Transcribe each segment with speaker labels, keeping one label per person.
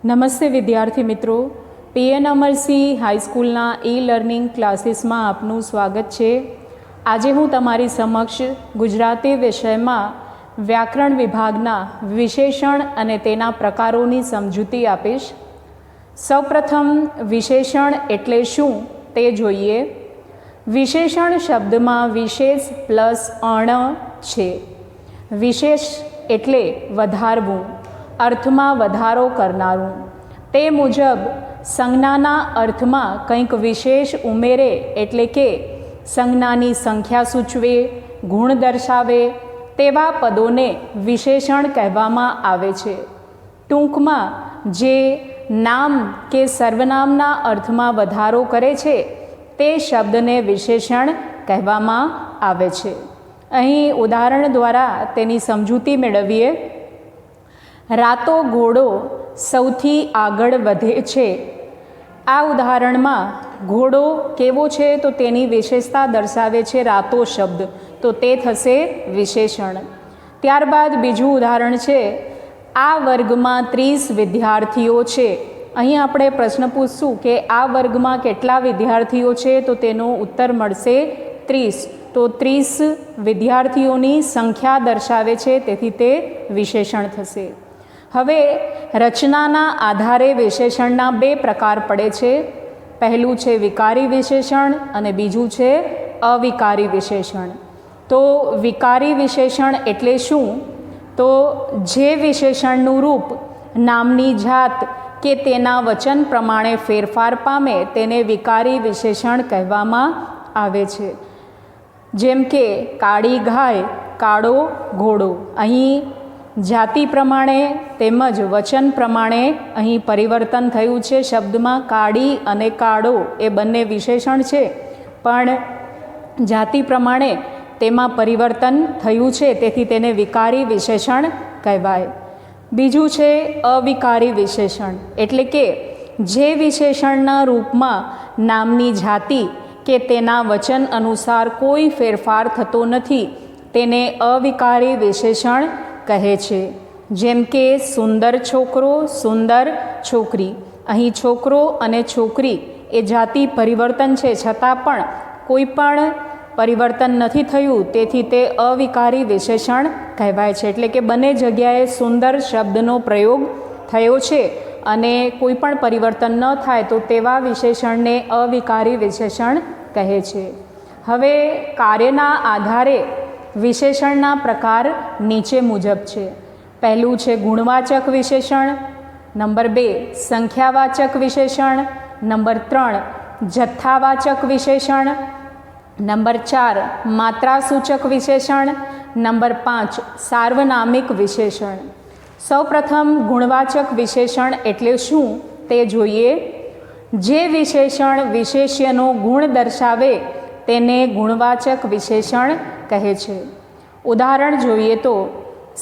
Speaker 1: નમસ્તે વિદ્યાર્થી મિત્રો, પીએન અમરસિંહ હાઈસ્કૂલના લર્નિંગ ક્લાસીસમાં આપનું સ્વાગત છે। આજે હું તમારી સમક્ષ ગુજરાતી વિષયમાં વ્યાકરણ વિભાગના વિશેષણ અને તેના પ્રકારોની સમજૂતી આપીશ। સૌપ્રથમ વિશેષણ એટલે શું તે જોઈએ। વિશેષણ શબ્દમાં વિશેષ પ્લસ અણ છે। વિશેષ એટલે વધારવું, અર્થમાં વધારો કરનારું। તે મુજબ સંજ્ઞાના અર્થમાં કંઈક વિશેષ ઉમેરે એટલે કે સંજ્ઞાની સંખ્યા સૂચવે, ગુણ દર્શાવે તેવા પદોને વિશેષણ કહેવામાં આવે છે। ટૂંકમાં જે નામ કે સર્વનામના અર્થમાં વધારો કરે છે તે શબ્દને વિશેષણ કહેવામાં આવે છે। અહીં ઉદાહરણ દ્વારા તેની સમજૂતી મેળવીએ। રાતો ઘોડો સૌથી આગળ વધે છે। આ ઉદાહરણમાં ઘોડો કેવો છે તો તેની વિશેષતા દર્શાવે છે રાતો શબ્દ, તો તે થશે વિશેષણ। ત્યારબાદ બીજું ઉદાહરણ છે, આ વર્ગમાં 30 વિદ્યાર્થીઓ છે। અહીં આપણે પ્રશ્ન પૂછશું કે આ વર્ગમાં કેટલા વિદ્યાર્થીઓ છે, તો તેનો ઉત્તર મળશે 30, તો 30 વિદ્યાર્થીઓની સંખ્યા દર્શાવે છે, તેથી તે વિશેષણ થશે। હવે રચનાના આધારે વિશેષણના બે પ્રકાર પડે છે। પહેલું છે વિકારી વિશેષણ અને બીજું છે અવિકારી વિશેષણ। તો વિકારી વિશેષણ એટલે શું, તો જે વિશેષણનું રૂપ નામની જાત કે તેના વચન પ્રમાણે ફેરફાર પામે તેને વિકારી વિશેષણ કહેવામાં આવે છે। જેમ કે કાળી ગાય, કાળો ઘોડો। અહીં જાતિ પ્રમાણે તેમજ વચન પ્રમાણે અહીં પરિવર્તન થયું છે। શબ્દમાં કાળી અને કાળો એ બંને વિશેષણ છે, પણ જાતિ પ્રમાણે તેમાં પરિવર્તન થયું છે, તેથી તેને વિકારી વિશેષણ કહેવાય। બીજું છે અવિકારી વિશેષણ, એટલે કે જે વિશેષણના રૂપમાં નામની જાતિ કે તેના વચન અનુસાર કોઈ ફેરફાર થતો નથી તેને અવિકારી વિશેષણ કહે છે। જેમ કે સુંદર છોકરો, સુંદર છોકરી। અહીં છોકરો અને છોકરી એ જાતિ પરિવર્તન છે, છતાં પણ કોઈ પણ પરિવર્તન નથી થયું, તેથી તે અવિકારી વિશેષણ કહેવાય છે। એટલે કે બંને જગ્યાએ સુંદર શબ્દનો પ્રયોગ થયો છે અને કોઈ પણ પરિવર્તન ન થાય તો તેવા વિશેષણને અવિકારી વિશેષણ કહે છે। હવે કાર્યના આધારે વિશેષણના પ્રકાર નીચે મુજબ છે। પહેલું છે ગુણવાચક વિશેષણ, નંબર 2 સંખ્યાવાચક વિશેષણ, નંબર 3 જથ્થાવાચક વિશેષણ, નંબર 4 માત્રાસૂચક વિશેષણ, નંબર 5 સાર્વનામિક વિશેષણ। સૌપ્રથમ ગુણવાચક વિશેષણ એટલે શું તે જોઈએ। જે વિશેષણ વિશેષ્યનો ગુણ દર્શાવે તેને ગુણવાચક વિશેષણ કહે છે। ઉદાહરણ જોઈએ તો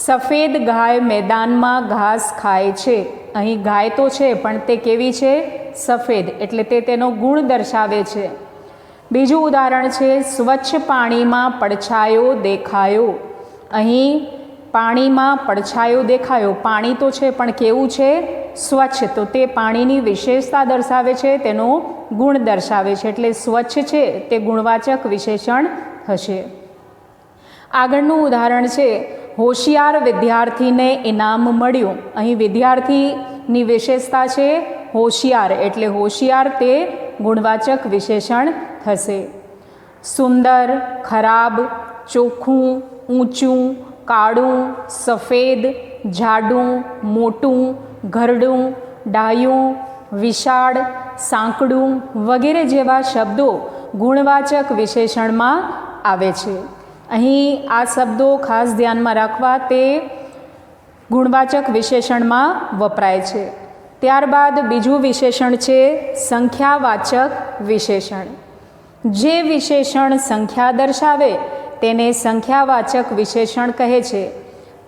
Speaker 1: સફેદ ગાય મેદાનમાં ઘાસ ખાય છે। અહીં ગાય તો છે પણ તે કેવી છે, સફેદ, એટલે તે તેનો ગુણ દર્શાવે છે। બીજું ઉદાહરણ છે સ્વચ્છ પાણીમાં પડછાયો દેખાયો। અહીં પાણીમાં પડછાયો દેખાયો, પાણી તો છે પણ કેવું છે, સ્વચ્છ, તો તે પાણીની વિશેષતા દર્શાવે છે, તેનો ગુણ દર્શાવે છે, એટલે સ્વચ્છ છે તે ગુણવાચક વિશેષણ હશે। આગળનું ઉદાહરણ છે હોશિયાર વિદ્યાર્થીને ઇનામ મળ્યું। અહીં વિદ્યાર્થીની વિશેષતા છે હોશિયાર, એટલે હોશિયાર તે ગુણવાચક વિશેષણ થશે। સુંદર, ખરાબ, ચોખ્ખું, ઊંચું, કાળું, સફેદ, જાડું, મોટું, ઘરડું, ડાયું, વિશાળ, સાંકડું વગેરે જેવા શબ્દો ગુણવાચક વિશેષણમાં આવે છે। અહીં આ શબ્દો ખાસ ધ્યાનમાં રાખવા, તે ગુણવાચક વિશેષણમાં વપરાય છે। ત્યારબાદ બીજું વિશેષણ છે સંખ્યાવાચક વિશેષણ। જે વિશેષણ સંખ્યા દર્શાવે તેને સંખ્યાવાચક વિશેષણ કહે છે।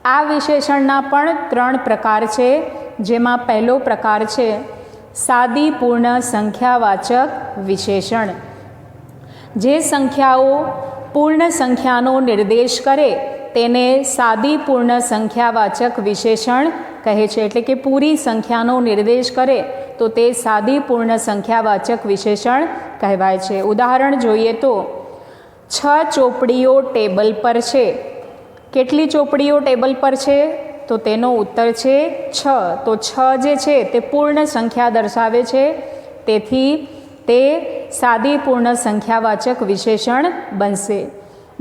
Speaker 1: આ વિશેષણના પણ 3 પ્રકાર છે, જેમાં પહેલો પ્રકાર છે સાદી પૂર્ણ સંખ્યાવાચક વિશેષણ। જે સંખ્યાઓ પૂર્ણ સંખ્યાનો નિર્દેશ કરે તેને સાદી પૂર્ણ સંખ્યાવાચક વિશેષણ કહે છે, એટલે કે પૂરી સંખ્યાનો નિર્દેશ કરે તો તે સાદી પૂર્ણ સંખ્યાવાચક વિશેષણ કહેવાય છે. ઉદાહરણ જોઈએ તો 6 ચોપડીઓ ટેબલ પર છે. કેટલી ચોપડીઓ ટેબલ પર છે? તો તેનો ઉત્તર છે 6. તો 6 જે છે તે પૂર્ણ સંખ્યા દર્શાવે છે, તેથી તે સાદી પૂર્ણ સંખ્યાવાચક વિશેષણ બનશે.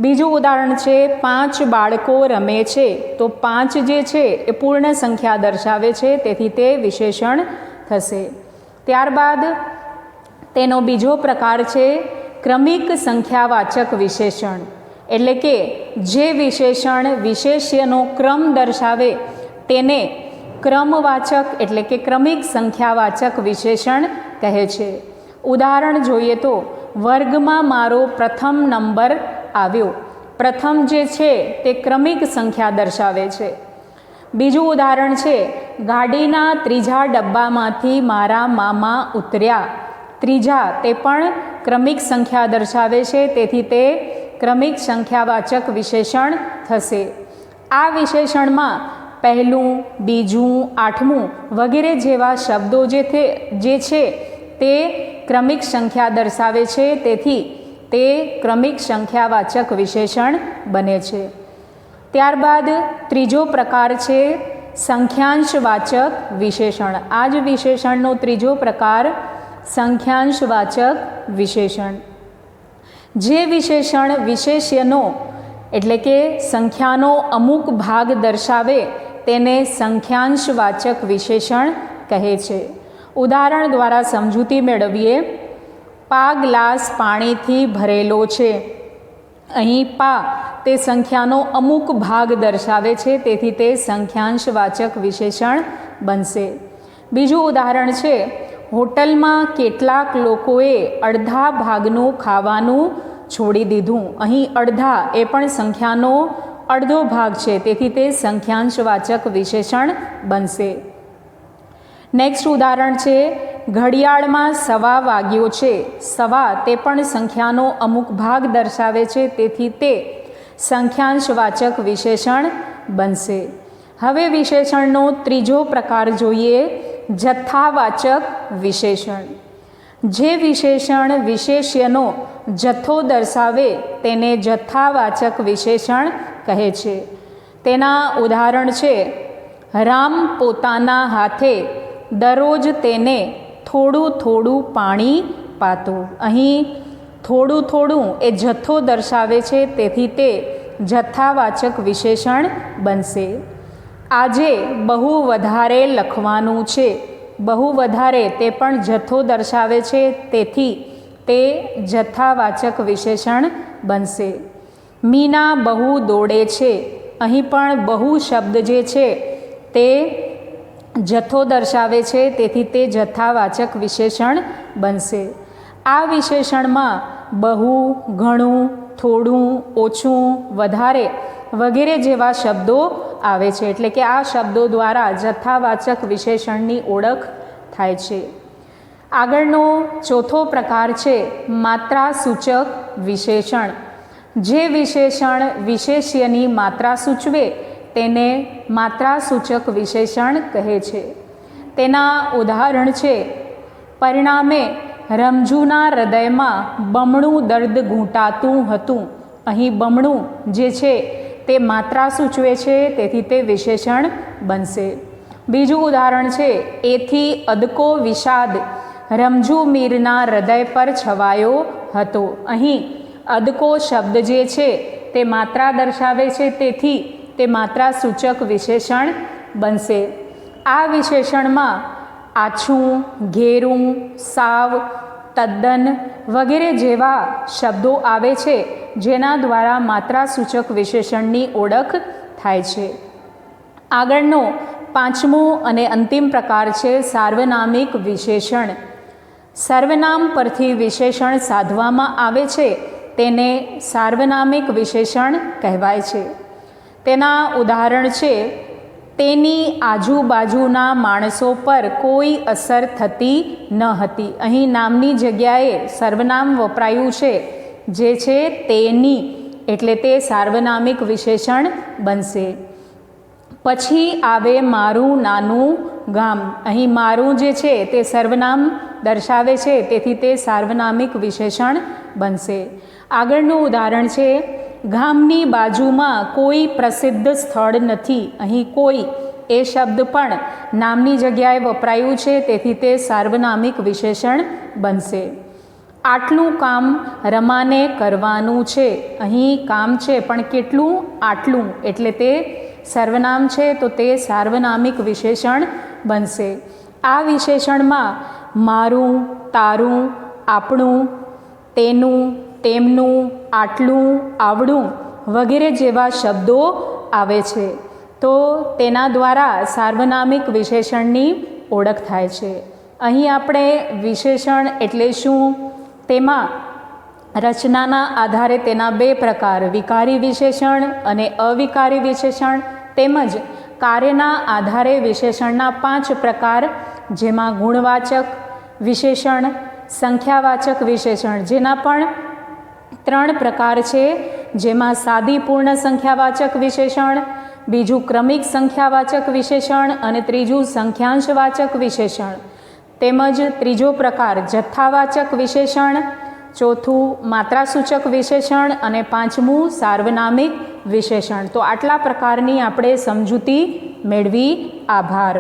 Speaker 1: બીજું ઉદાહરણ છે 5 બાળકો રમે છે. તો 5 જે છે એ પૂર્ણ સંખ્યા દર્શાવે છે, તેથી તે વિશેષણ થશે. ત્યારબાદ તેનો બીજો પ્રકાર છે ક્રમિક સંખ્યાવાચક વિશેષણ, એટલે કે જે વિશેષણ વિશેષ્યનો ક્રમ દર્શાવે તેને ક્રમવાચક એટલે કે ક્રમિક સંખ્યાવાચક વિશેષણ કહે છે. ઉદાહરણ જોઈએ તો વર્ગમાં મારો પ્રથમ નંબર આવ્યો. પ્રથમ જે છે તે ક્રમિક સંખ્યા દર્શાવે છે. બીજું ઉદાહરણ છે ગાડીના ત્રીજા ડબ્બામાંથી મારા મામા ઉતર્યા. ત્રીજા તે પણ ક્રમિક સંખ્યા દર્શાવે છે, તેથી તે ક્રમિક સંખ્યાવાચક વિશેષણ થશે. આ વિશેષણમાં પહેલું, બીજું, આઠમું વગેરે જેવા શબ્દો જે છે તે ક્રમિક સંખ્યા દર્શાવે છે, તેથી તે ક્રમિક સંખ્યાવાચક વિશેષણ બને છે. ત્યારબાદ ત્રીજો પ્રકાર છે સંખ્યાંશવાચક વિશેષણ. આ જ વિશેષણનો ત્રીજો પ્રકાર સંખ્યાંશવાચક વિશેષણ. જે વિશેષણ વિશેષ્યનો એટલે કે સંખ્યાનો અમુક ભાગ દર્શાવે તેને સંખ્યાંશવાચક વિશેષણ કહે છે. ઉદાહરણ દ્વારા સમજૂતી મેળવીએ. પા ગ્લાસ પાણીથી ભરેલો છે. અહીં પા તે સંખ્યાનો અમુક ભાગ દર્શાવે છે, તેથી તે સંખ્યાંશવાચક વિશેષણ બનશે. બીજું ઉદાહરણ છે હોટલમાં કેટલાક લોકોએ અડધા ભાગનું ખાવાનું છોડી દીધું. અહીં અડધા એ પણ સંખ્યાનો અડધો ભાગ છે, તેથી તે સંખ્યાંશવાચક વિશેષણ બનશે. નેક્સ્ટ ઉદાહરણ છે ઘડિયાળમાં 1:15 વાગ્યો છે. 1:15 તે પણ સંખ્યાનો અમુક ભાગ દર્શાવે છે, તેથી તે સંખ્યાંશવાચક વિશેષણ બનશે. હવે વિશેષણનો ત્રીજો પ્રકાર જોઈએ જથ્થાવાચક વિશેષણ. જે વિશેષણ વિશેષ્યનો જથ્થો દર્શાવે તેને જથ્થાવાચક વિશેષણ કહે છે. તેના ઉદાહરણ છે રામ પોતાના હાથે દરરોજ તેને થોડું થોડું પાણી પાતું. અહીં થોડું થોડું એ જથ્થો દર્શાવે છે, તેથી તે જથ્થાવાચક વિશેષણ બનશે. આજે બહુ વધારે લખવાનું છે. બહુ વધારે તે પણ જથ્થો દર્શાવે છે, તેથી તે જથ્થાવાચક વિશેષણ બનશે. મીના બહુ દોડે છે. અહીં પણ બહુ શબ્દ જે છે તે જથ્થો દર્શાવે છે, તેથી તે જથ્થાવાચક વિશેષણ બનશે. આ વિશેષણમાં બહુ, ઘણું, થોડું, ઓછું, વધારે વગેરે જેવા શબ્દો આવે છે, એટલે કે આ શબ્દો દ્વારા જથ્થાવાચક વિશેષણની ઓળખ થાય છે. આગળનો ચોથો પ્રકાર છે માત્રાસૂચક વિશેષણ. જે વિશેષણ વિશેષ્યની માત્રા સૂચવે તેને માત્રાસૂચક વિશેષણ કહે છે. તેના ઉદાહરણ છે પરિણામે રમઝુના હૃદયમાં બમણું દર્દ ઘૂંટાતું હતું. અહીં બમણું જે છે તે માત્રા સૂચવે છે, તેથી તે વિશેષણ બનશે. બીજું ઉદાહરણ છે એથી અદકો વિષાદ રમઝુ મીરના હૃદય પર છવાયો હતો. અહીં અદકો શબ્દ જે છે તે માત્રા દર્શાવે છે, તેથી તે માત્રા સૂચક વિશેષણ બનશે. આ વિશેષણમાં આછું, ઘેરું, સાવ, તદ્દન વગેરે જેવા શબ્દો આવે છે, જેના દ્વારા માત્રા સૂચક વિશેષણની ઓળખ થાય છે. આગળનો પાંચમો અને અંતિમ પ્રકાર છે સાર્વનામિક વિશેષણ. સર્વનામ પરથી વિશેષણ સાધવામાં આવે છે તેને સાર્વનામિક વિશેષણ કહેવાય છે. તેના ઉદાહરણ છે તેની આજુબાજુના માણસો પર કોઈ અસર થતી ન હતી. અહીં નામની જગ્યાએ સર્વનામ વપરાયું છે, જે છે તેની, એટલે તે સાર્વનામિક વિશેષણ બનશે. પછી આવે મારું નાનું ગામ. અહીં મારું જે છે તે સર્વનામ દર્શાવે છે, તેથી તે સાર્વનામિક વિશેષણ બનશે. આગળનું ઉદાહરણ છે, ગામની બાજુમાં કોઈ પ્રસિદ્ધ સ્થળ નથી. અહીં કોઈ એ શબ્દ પણ નામની જગ્યાએ વપરાયું છે, તેથી તે સાર્વનામિક વિશેષણ બનશે. આટલું કામ રમાને કરવાનું છે. અહીં કામ છે પણ કેટલું? આટલું, એટલે તે સર્વનામ છે, તો તે સાર્વનામિક વિશેષણ બનશે. આ વિશેષણમાં મારું, તારું, આપણું, તેનું, તેમનું, આટલું, આવડું વગેરે જેવા શબ્દો આવે છે, તો તેના દ્વારા સાર્વનામિક વિશેષણની ઓળખ થાય છે. અહીં આપણે વિશેષણ એટલે શું, તેમાં રચનાના આધારે તેના બે પ્રકાર, વિકારી વિશેષણ અને અવિકારી વિશેષણ, તેમજ કાર્યના આધારે વિશેષણના 5 પ્રકાર, જેમાં ગુણવાચક વિશેષણ, સંખ્યાવાચક વિશેષણ, જેના પણ 3 પ્રકાર છે, જેમાં સાદી પૂર્ણ સંખ્યાવાચક વિશેષણ, બીજું ક્રમિક સંખ્યાવાચક વિશેષણ અને ત્રીજું સંખ્યાંશવાચક વિશેષણ, તેમજ ત્રીજો પ્રકાર જથ્થાવાચક વિશેષણ, ચોથું માત્રાસૂચક વિશેષણ અને 5મું સાર્વનામિક વિશેષણ. તો આટલા પ્રકારની આપણે સમજૂતી મેળવી. આભાર.